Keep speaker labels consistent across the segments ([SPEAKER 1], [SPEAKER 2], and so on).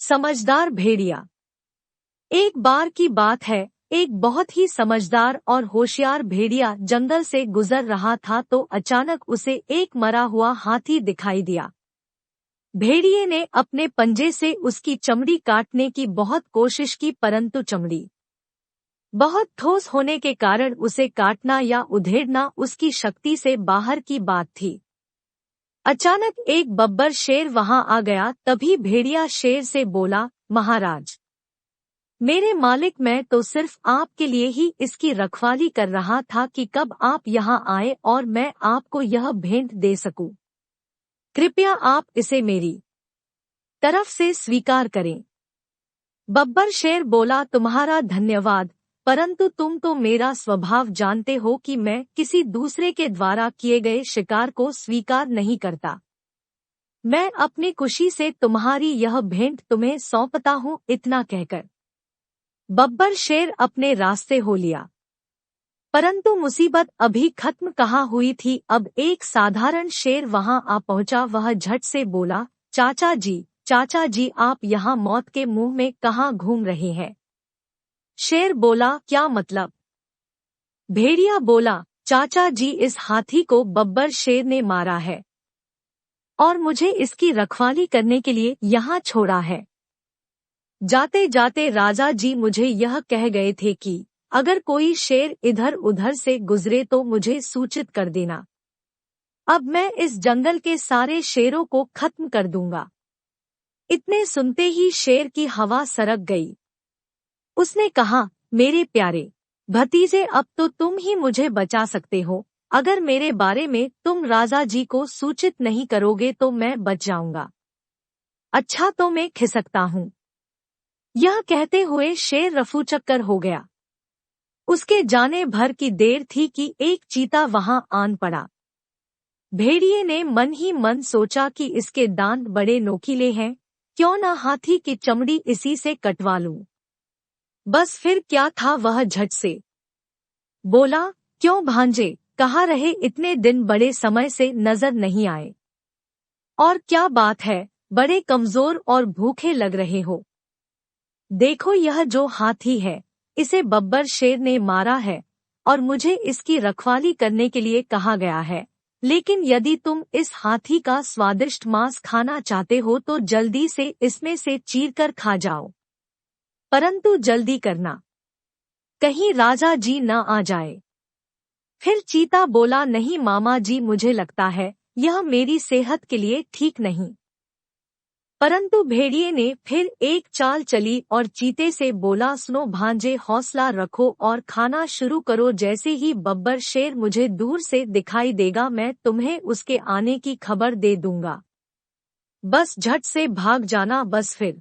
[SPEAKER 1] समझदार भेड़िया। एक बार की बात है, एक बहुत ही समझदार और होशियार भेड़िया जंगल से गुजर रहा था तो अचानक उसे एक मरा हुआ हाथी दिखाई दिया। भेड़िए ने अपने पंजे से उसकी चमड़ी काटने की बहुत कोशिश की, परंतु चमड़ी बहुत ठोस होने के कारण उसे काटना या उधेड़ना उसकी शक्ति से बाहर की बात थी। अचानक एक बब्बर शेर वहां आ गया। तभी भेड़िया शेर से बोला, महाराज, मेरे मालिक, मैं तो सिर्फ आपके लिए ही इसकी रखवाली कर रहा था कि कब आप यहाँ आए और मैं आपको यह भेंट दे सकूं। कृपया आप इसे मेरी तरफ से स्वीकार करें। बब्बर शेर बोला, तुम्हारा धन्यवाद, परंतु तुम तो मेरा स्वभाव जानते हो कि मैं किसी दूसरे के द्वारा किए गए शिकार को स्वीकार नहीं करता। मैं अपनी खुशी से तुम्हारी यह भेंट तुम्हें सौंपता हूँ। इतना कहकर बब्बर शेर अपने रास्ते हो लिया। परंतु मुसीबत अभी खत्म कहाँ हुई थी। अब एक साधारण शेर वहां आ पहुंचा। वह झट से बोला, चाचा जी, आप यहाँ मौत के मुंह में कहाँ घूम रहे हैं? शेर बोला, क्या मतलब? भेड़िया बोला, चाचा जी, इस हाथी को बब्बर शेर ने मारा है और मुझे इसकी रखवाली करने के लिए यहाँ छोड़ा है। जाते जाते राजा जी मुझे यह कह गए थे कि अगर कोई शेर इधर उधर से गुजरे तो मुझे सूचित कर देना। अब मैं इस जंगल के सारे शेरों को खत्म कर दूंगा। इतने सुनते ही शेर की हवा सरक गई। उसने कहा, मेरे प्यारे भतीजे, अब तो तुम ही मुझे बचा सकते हो। अगर मेरे बारे में तुम राजा जी को सूचित नहीं करोगे तो मैं बच जाऊंगा। अच्छा, तो मैं खिसकता हूँ। यह कहते हुए शेर रफूचक्कर हो गया। उसके जाने भर की देर थी कि एक चीता वहां आन पड़ा। भेड़िए ने मन ही मन सोचा कि इसके दांत बड़े नोकीले हैं, क्यों न हाथी की चमड़ी इसी से कटवा लूं। बस फिर क्या था, वह झट से बोला, क्यों भांजे, कहाँ रहे इतने दिन? बड़े समय से नजर नहीं आए। और क्या बात है, बड़े कमजोर और भूखे लग रहे हो। देखो, यह जो हाथी है, इसे बब्बर शेर ने मारा है और मुझे इसकी रखवाली करने के लिए कहा गया है। लेकिन यदि तुम इस हाथी का स्वादिष्ट मांस खाना चाहते हो तो जल्दी से इसमें से चीरकर खा जाओ, परंतु जल्दी करना, कहीं राजा जी न आ जाए। फिर चीता बोला, नहीं मामा जी, मुझे लगता है यह मेरी सेहत के लिए ठीक नहीं। परंतु भेड़िए ने फिर एक चाल चली और चीते से बोला, सुनो भांजे, हौसला रखो और खाना शुरू करो। जैसे ही बब्बर शेर मुझे दूर से दिखाई देगा मैं तुम्हें उसके आने की खबर दे दूंगा। बस झट से भाग जाना। बस फिर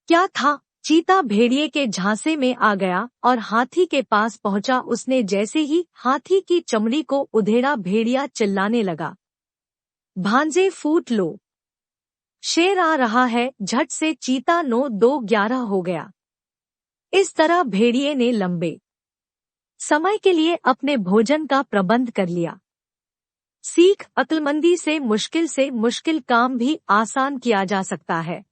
[SPEAKER 1] क्या था, चीता भेड़िए के झांसे में आ गया और हाथी के पास पहुंचा। उसने जैसे ही हाथी की चमड़ी को उधेड़ा, भेड़िया चिल्लाने लगा, भांजे फूट लो, शेर आ रहा है। झट से चीता 9-2-11 हो गया। इस तरह भेड़िए ने लंबे समय के लिए अपने भोजन का प्रबंध कर लिया। सीख, अक्लमंदी से मुश्किल काम भी आसान किया जा सकता है।